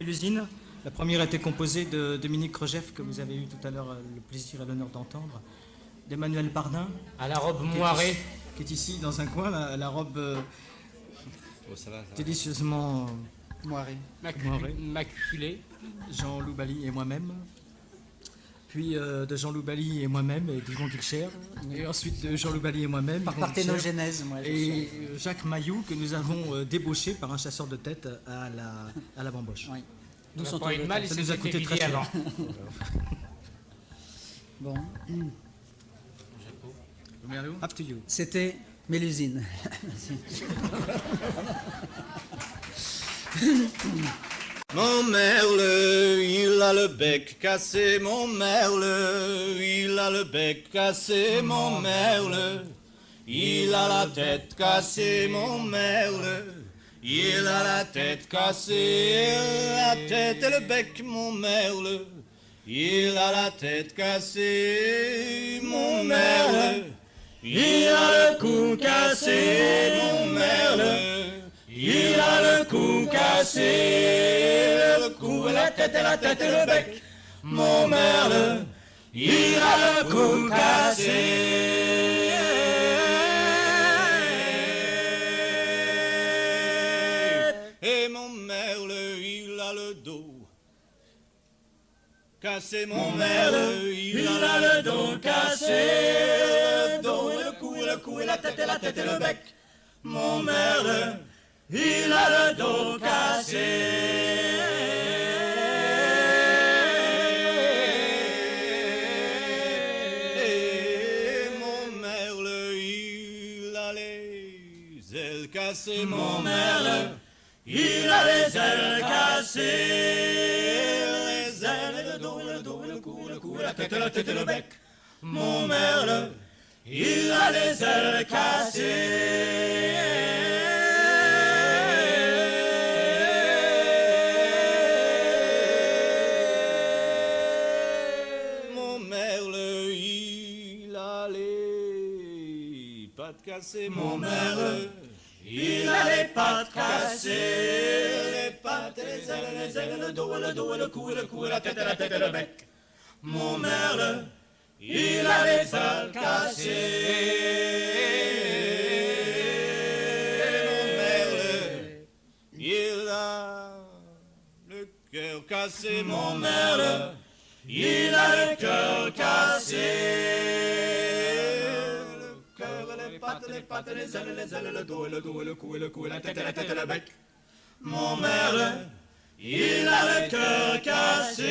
Mélusine. La première a été composée de Dominique Rogeff, que vous avez eu tout à l'heure le plaisir et l'honneur d'entendre, d'Emmanuel Pardin, à la robe moirée, qui est ici dans un coin, la robe délicieusement moirée, maculée, Jean Loubali et moi-même. Puis de Jean Loubali et moi-même et d'Yvon Guilcher, et ensuite de Jean Loubali et moi-même, par parthénogenèse, moi. Et Jacques Mailloux, que nous avons débauché par un chasseur de tête à la bamboche. Oui. D'où son pas eu de mal, ça nous a coûté très cher. Bon. Up to you. C'était Mélusine. Mon merle, il a le bec cassé, mon merle, il a le bec cassé, mon merle, il a la tête cassée, mon merle, il a la tête cassée, la tête et le bec, mon merle, il a la tête cassée, mon merle, il a le cou cassé, mon merle. Il a le cou cassé, le cou et la tête et le bec. Mon merle, il a le cou cassé. Et mon merle, il a le dos cassé. Mon merle, il a le dos cassé. Le dos et le cou et la tête et le bec. Mon merle, il a le dos cassé. Et mon merle, il a les ailes cassées. Mon merle, il a les ailes cassées. Les ailes, le dos, et le cou, et la tête et le bec. Mon merle, il a les ailes cassées. Mon merle, il a les pattes cassées, les pattes et les ailes, le dos et le cou et la tête et le bec. Mon merle, il a les ailes cassées. Mon merle, il a le cœur cassé. Mon merle, il a le cœur cassé. Les pattes, les ailes, le dos et le cou et la tête et le bec. Mon merle, il a le cœur cassé.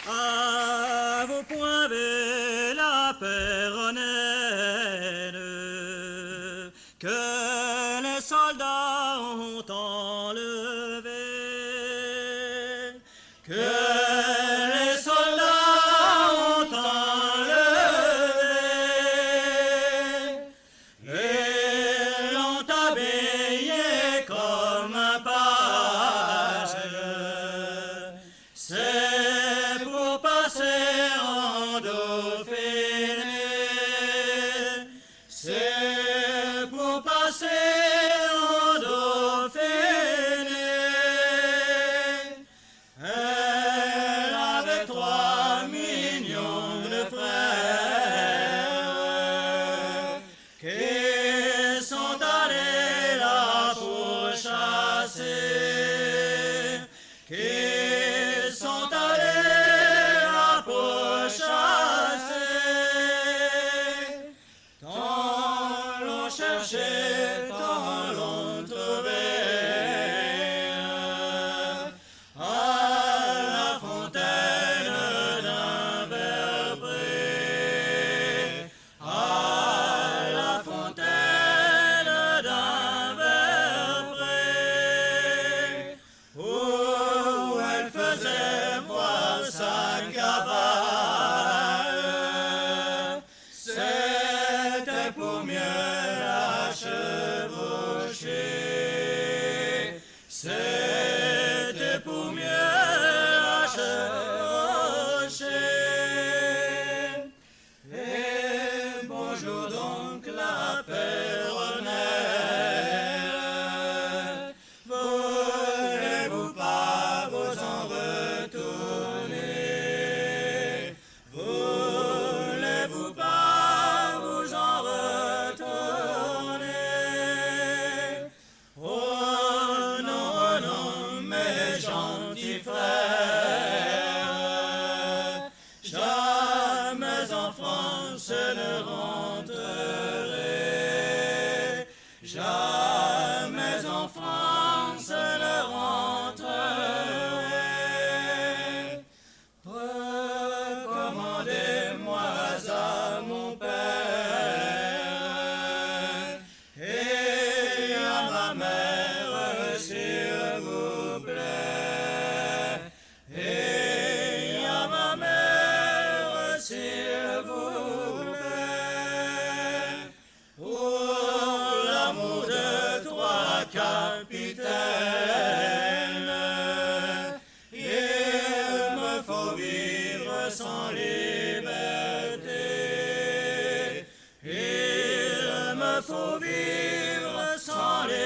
À vos poings la Péronnelle, que les soldats ont enlevé, que les soldats ont enlevé, et l'ont habillé comme un page. C'est pour passer en Dauphiné. France ne rentrerai, jamais en France ne rentrerai. Recommandez-moi à mon père et à ma mère, s'il vous plaît, et à ma mère, s'il vous plaît. Oh, l'amour de trois capitaines, il me faut vivre sans liberté. Il me faut vivre sans liberté.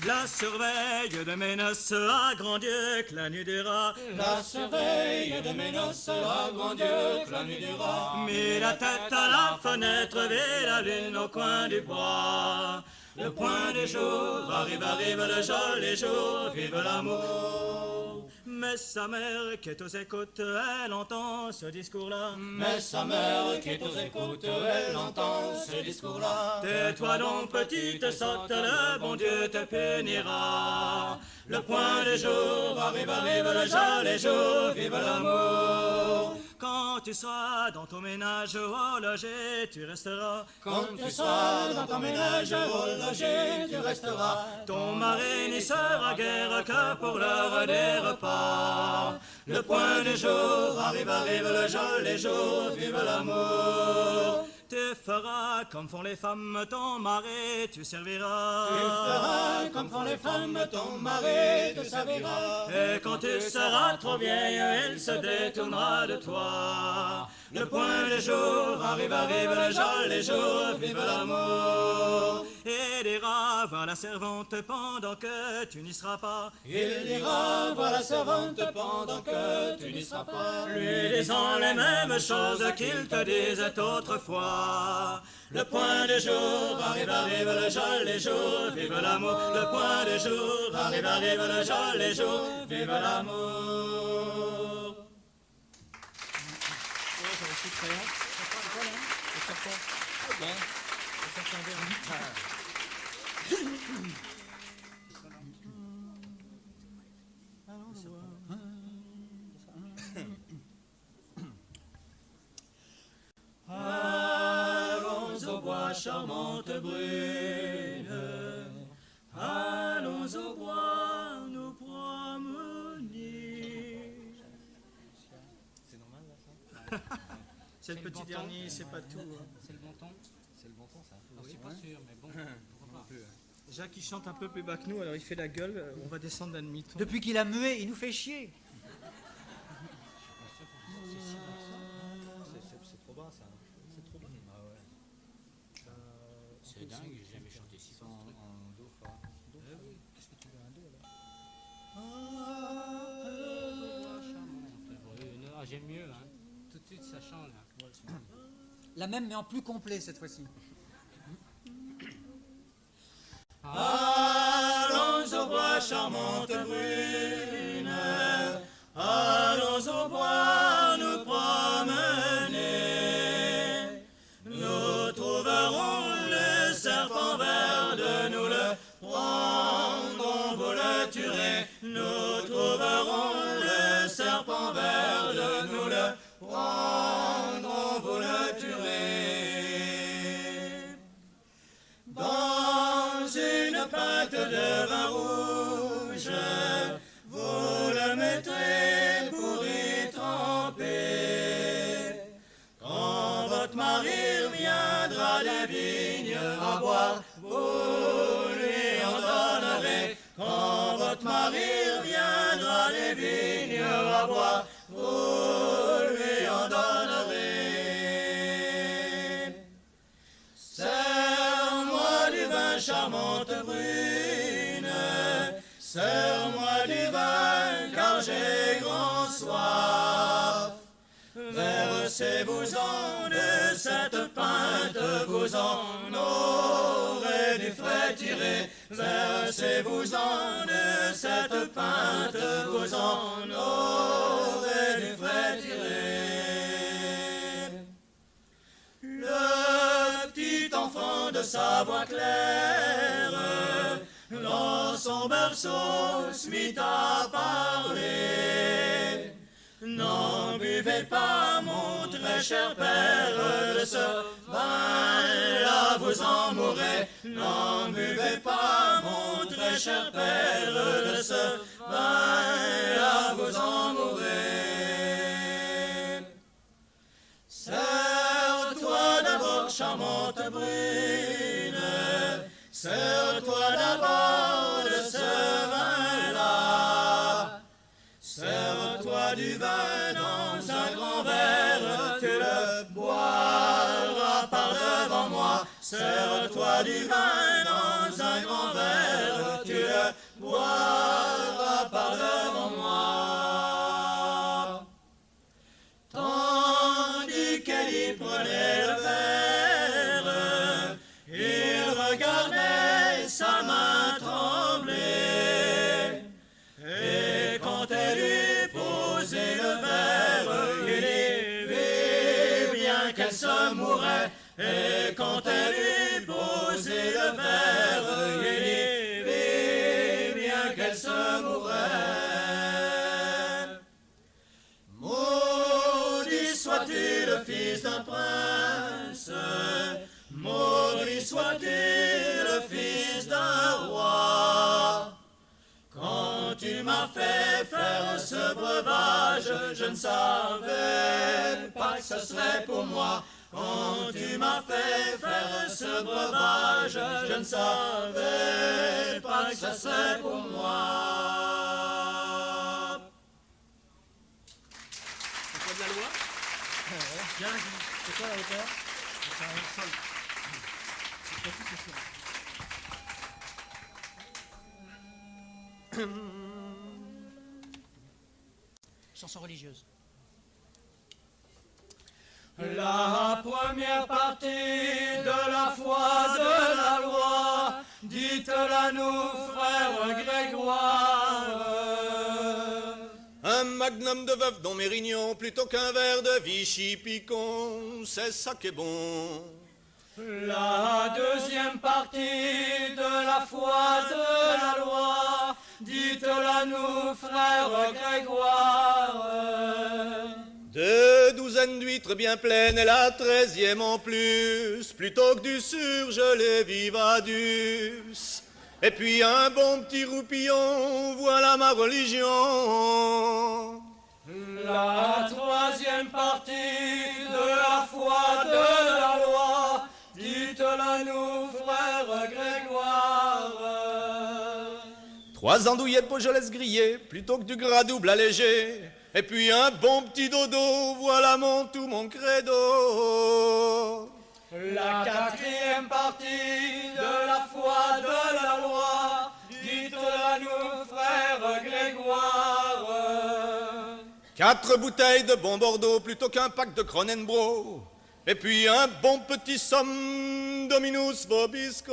La surveille de mes noces a grand Dieu que la nuit dura. La surveille de mes noces a grand Dieu que la nuit dura. Mis la tête à la fenêtre, vit la lune au coin du bois. Le point du jour, arrive, arrive le joli jour, vive l'amour. Mais sa mère qui est aux écoutes, elle entend ce discours-là. Mais sa mère qui est aux écoutes, elle entend ce discours-là. Tais-toi donc petite sotte, le bon Dieu te punira. Le point du jour, arrive, arrive le joli jour, vive l'amour. Quand tu seras dans ton ménage au logis, tu resteras. Quand tu seras dans ton ménage au logis, tu resteras. Ton mari n'y sera guère que pour l'heure des repas. Le point du jour, arrive, arrive le joli jour, vive l'amour. Tu feras comme font les femmes, ton mari tu serviras. Tu feras comme font les femmes, ton mari te servira. Et quand tu seras trop vieille, il se détournera de toi. Le point du jour, arrive, arrive le joli jour, vive l'amour. Il ira voir la servante pendant que tu n'y seras pas. Il ira voir la servante pendant que tu n'y seras pas. Lui disant les mêmes choses qu'il te disait autrefois. Le point du jour, arrive, arrive le joli jour, vive l'amour. Le point du jour, arrive, arrive le joli jour, vive l'amour. Allons au bois, charmante brune, allons au bois nous promener. C'est normal là ça C'est le le petit bon dernier, ton. c'est pas tout. hein. C'est le bon ton C'est le bon temps, ça. Je suis pas sûr, mais bon, pourquoi pas. Jacques il chante un peu plus bas que nous, alors il fait la gueule, on va descendre d'un demi-ton. Depuis qu'il a mué, il nous fait chier. C'est trop bas, ça. C'est trop bas. Ah ouais. C'est dingue, j'ai jamais chanté si fort. En do, fa. Qu'est-ce que tu veux, un do, là? Ah, j'aime mieux, hein. Tout de suite ça change. Hein. La même, mais en plus complet cette fois-ci. Allons au bois, charmante brune, allons au bois nous promener. Nous trouverons le serpent vert, de nous le prendrons, vous le tuerez. Nous trouverons le serpent vert, de nous le prendrons, vous le tuerez. Dans une pinte de vin rouge, vous le mettrez pour y tremper. Quand votre mari viendra des vignes à boire, vous lui en donnerez. Quand votre mari viendra des vignes à boire, vous lui en donnerez. Serre-moi du vin, charmante brune, serre-moi du vin, car j'ai grand soif. Vers ces Versez-vous-en de cette pinte, vous en aurez du frais tiré. Versez-vous-en de cette pinte, vous en aurez du frais tiré. Le petit enfant de sa voix claire, dans son berceau, se mit à parler. N'en buvez pas, mon très cher père, de ce vin-là vous en mourrez. N'en buvez pas, mon très cher père, de ce vin-là vous en mourrez. Sers-toi d'abord, charmante brune, sers-toi d'abord de ce vin-là. Sers-toi du vin dans un grand verre, tu le boiras par devant moi. Sers-toi du vin dans un grand verre, tu le boiras par devant moi. Tandis qu'elle y prenait le verre, il regardait sa main trembler. Et quand elle eut posé le verre, il y vit bien qu'elle se mourait. Et quand elle eut posé le verre, il y vit bien qu'elle se mourait. Maudit sois-tu le fils d'un prince, maudit sois-tu le fils d'un roi. Quand tu m'as fait faire ce breuvage, je ne savais pas que ce serait pour moi. Quand tu m'as fait faire ce breuvage, je ne savais pas que ce serait pour moi. C'est quoi de la loi? Tiens, c'est quoi la hauteur? C'est un sol. C'est pas tout, c'est ça. Chanson religieuse. La première partie de la foi de la loi, dites-la nous, frère Grégoire. Un magnum de veuve dont Mérignon, plutôt qu'un verre de Vichy Picon, c'est ça qui est bon. La deuxième partie de la foi de la loi, dites-la nous, frère Grégoire. 2 douzaines d'huîtres bien pleines et la 13e en plus, plutôt que du surgelé Vivadus. Et puis un bon petit roupillon, voilà ma religion. La troisième partie de la foi de la loi, dites-la nous, frère Grégoire. 3 andouillettes Beaujolais grillées, plutôt que du gras double allégé. Et puis un bon petit dodo, voilà tout mon credo. La quatrième partie de la foi de la loi, dites-la nous, frère Grégoire. 4 bouteilles de bon Bordeaux, plutôt qu'un pack de Cronenbro. Et puis un bon petit somme Dominus Vobiscum.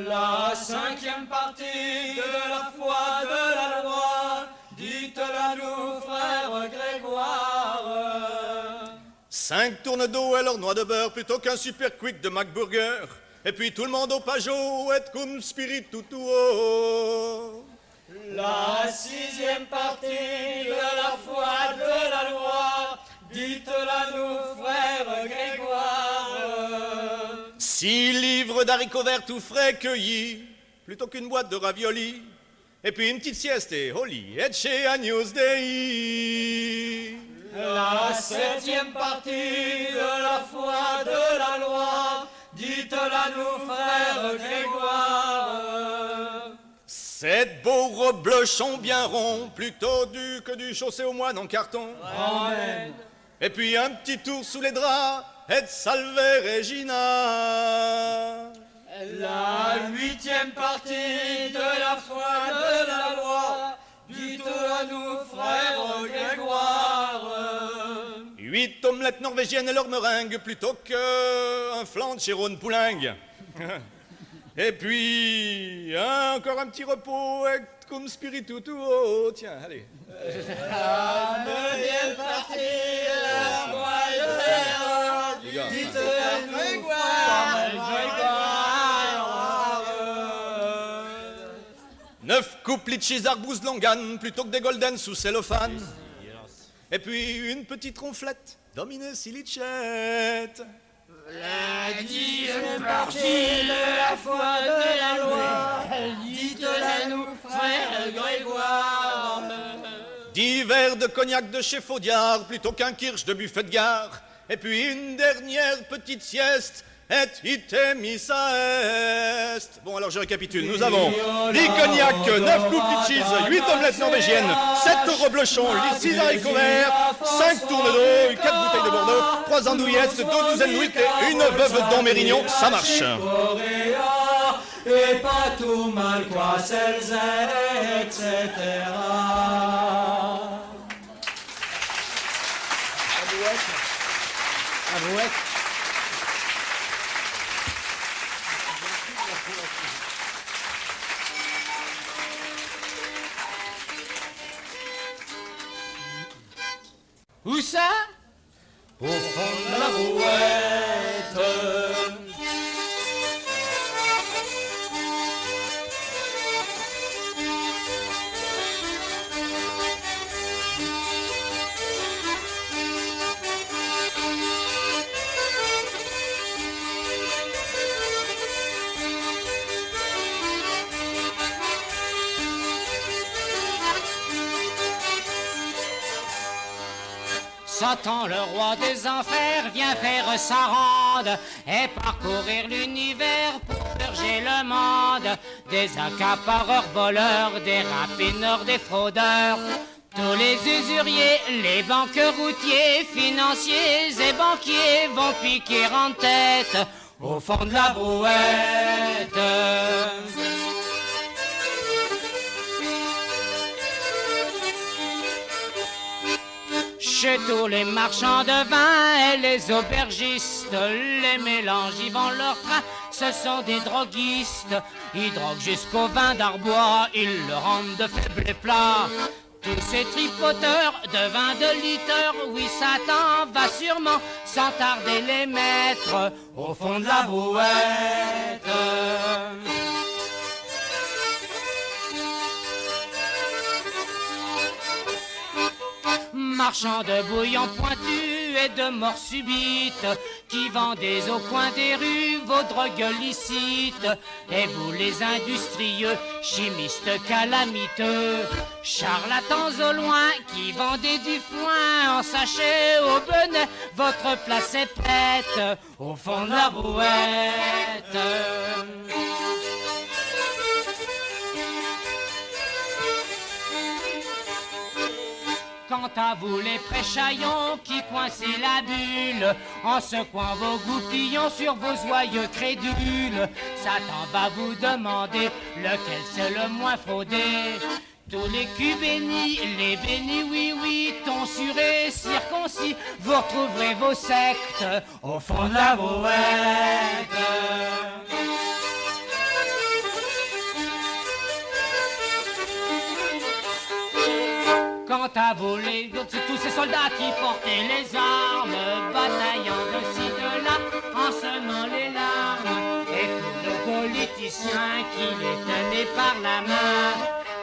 La cinquième partie de la foi de la loi, dites-la nous, frère Grégoire. 5 tournes d'eau et leur noix de beurre, plutôt qu'un super quick de McBurger. Et puis tout le monde au Pajot, et cum spiritu tuo. La sixième partie de la foi de la loi, dites-la nous, frère Grégoire. 6 livres d'haricots verts tout frais cueillis, plutôt qu'une boîte de raviolis. Et puis une petite sieste et holy, et chez Agnus Dei. La septième partie de la foi de la loi, dites-la nous, frère Grégoire. 7 beaux reblochons bien ronds, plutôt que du chaussé au moine en carton. Amen. Et puis un petit tour sous les draps, et salve Regina. La huitième partie de la foi de la loi, dites-la nous, frère Grégoire. 8 omelettes norvégiennes et leur meringue plutôt qu'un flan de Chéron Poulengue. Et puis, encore un petit repos avec comme spiritu tout haut. Tiens, allez. Neuf couples de chez Arbouze Longan plutôt que des golden sous cellophane. Et puis une petite ronflette dominée Silichette. Lundi est parti de la foi de la loi, dites-la nous, frère Grégoire. 10 verres de cognac de chez Faudiard plutôt qu'un kirsch de buffet de gare. Et puis une dernière petite sieste. Et itemissa est. Bon, alors je récapitule. Nous avons 10 cognacs, 9 couples de cheese, 8 omelettes norvégiennes, 7 reblochons, 6 haricots verts, 5 tournes d'eau, 4 bouteilles de Bordeaux, 3 andouillettes, 2 douzaines d'huîtres et une veuve dans Mérignon. Ça marche. Et pas tout mal, quoi, celles, etc. Avouette. Où ça? Au fond de la brouette. Satan, le roi des enfers, vient faire sa ronde et parcourir l'univers pour purger le monde des accapareurs, voleurs, des rapineurs, des fraudeurs. Tous les usuriers, les banques routiers, financiers et banquiers vont piquer en tête au fond de la brouette. Chez tous les marchands de vin et les aubergistes, les mélanges y vont leur train, ce sont des droguistes. Ils droguent jusqu'au vin d'Arbois, ils le rendent de faible et plat. Tous ces tripoteurs de vin de litre, oui Satan va sûrement sans tarder les mettre au fond de la brouette. Marchand de bouillon pointu et de mort subite, qui vendez au coin des rues vos drogues licites. Et vous les industrieux, chimistes calamiteux, charlatans au loin, qui vendez du foin en sachet au bonnet, votre place est prête au fond de la brouette. Quant à vous les préchaillons qui coincez la bulle en secouant vos goupillons sur vos joyeux crédules, Satan va vous demander lequel c'est le moins fraudé. Tous les culs bénis, les bénis oui, tonsurés, circoncis, vous retrouverez vos sectes au fond de la brouette. Quant à vous, tous ces soldats qui portaient les armes, bataillant de ci, de là, en semant les larmes, et tous nos politiciens qui les tenaient par la main,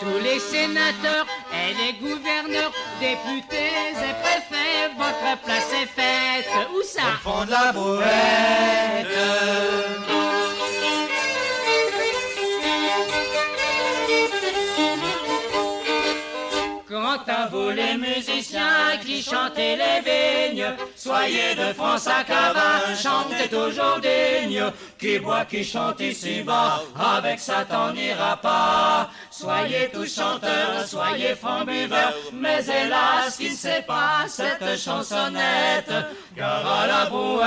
tous les sénateurs et les gouverneurs, députés et préfets, votre place est faite. Où ça? Au fond de la brouette. Quant à vous les musiciens qui chantez les vignes, soyez de France à Cavin, chantez toujours digne. Qui boit, qui chante ici bas, avec Satan n'ira pas. Soyez tous chanteurs, soyez francs buveurs, mais hélas qui ne sait pas cette chansonnette, car à la brouette.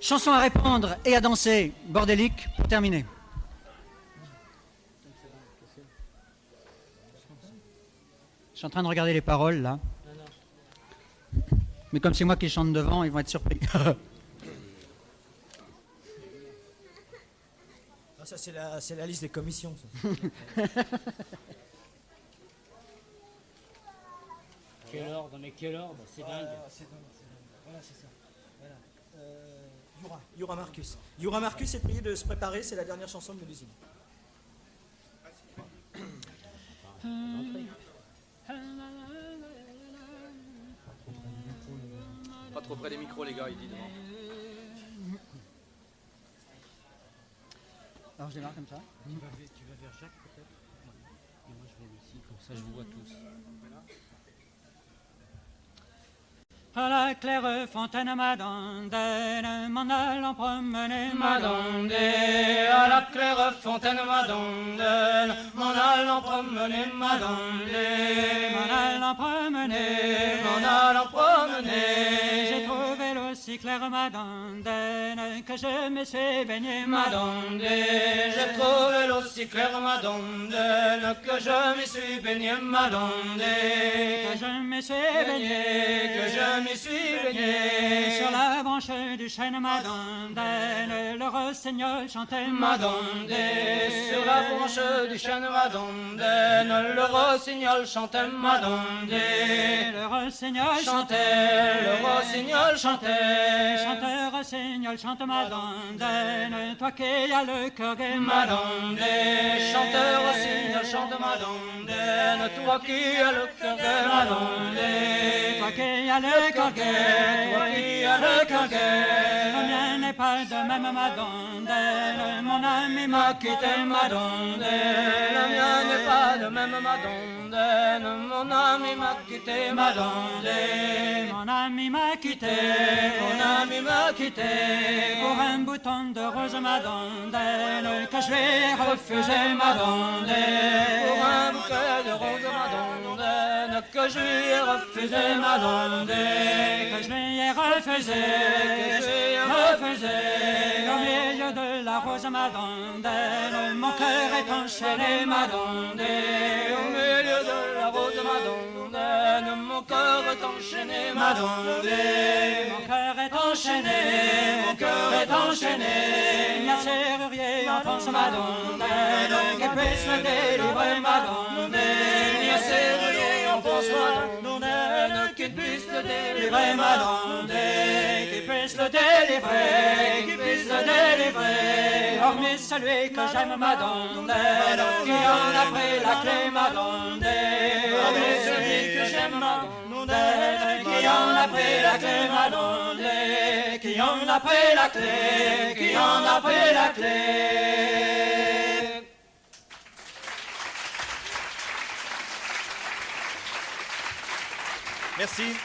Chanson à répondre et à danser, bordélique, pour terminer. Je suis en train de regarder les paroles, là. Mais comme c'est moi qui chante devant, ils vont être surpris. Ah, ça, c'est la liste des commissions. Ça. Quel ordre, mais quel ordre, c'est dingue. Voilà, c'est ça. Voilà. Yura Marcus. Yura Marcus est prié de se préparer, c'est la dernière chanson de l'usine. Pas trop près des micros, les gars, il dit devant. Alors je démarre comme ça. Tu vas vers Jacques peut-être? Ouais. Et moi je vais ici, comme ça je vous vois tous. À la claire fontaine madondelle, m'en allant promener madondelle. À la claire fontaine madondelle, m'en allant promener madondelle. M'en allant promener, M'en allant promener, j'ai trouvé l'eau si claire madondelle que je me suis baigné madondelle. J'ai trouvé l'eau si claire madondelle que je m'y suis baigné madondelle. que je me suis baigné, Que je m'y suis baigné. sur la branche du chêne madondelle, le rossignol chantait Madondelle, sur la branche du chêne madondelle, le rossignol chantait madondelle. le rossignol Chantait, le rossignol chantait. Chante rossignol, chante madondelle, toi qui as le cœur gai Madondelle, chanteur rossignol chante madondelle, toi qui as le cœur gai madondelle. toi qui as le cœur gai, Toi qui as le cœur gai. le mien n'est pas de même madondelle, mon ami M'a quitté madondelle, le mien n'est pas de même madondelle, mon ami m'a quitté madondelle. mon ami m'a quitté, Mon ami m'a quitté pour un bouton de rose madondelle, que je lui ai refusé madondelle, pour un bouquet de roses madondelle que je lui ai refusé madondelle. que je lui ai refusé, Que je lui ai refusé au milieu de la rose madondelle, mon cœur est enchaîné madondelle, au milieu de la rose madondelle, mon cœur est enchaîné madondelle. mon cœur est enchaîné, Mon cœur est enchaîné. il y a serrurier en France madondelle, qui puisse me délivrer madondelle, Il y a serrurier en France madondelle qui puisse le délivrer madondelle. qui puisse le délivrer, Qui puisse le délivrer. hormis celui que j'aime madondelle, qui en a pris la clé madondelle, Hormis celui que j'aime madondelle, qui en a pris la clé madondelle, qui en a pris la clé, qui en a pris la clé. Merci.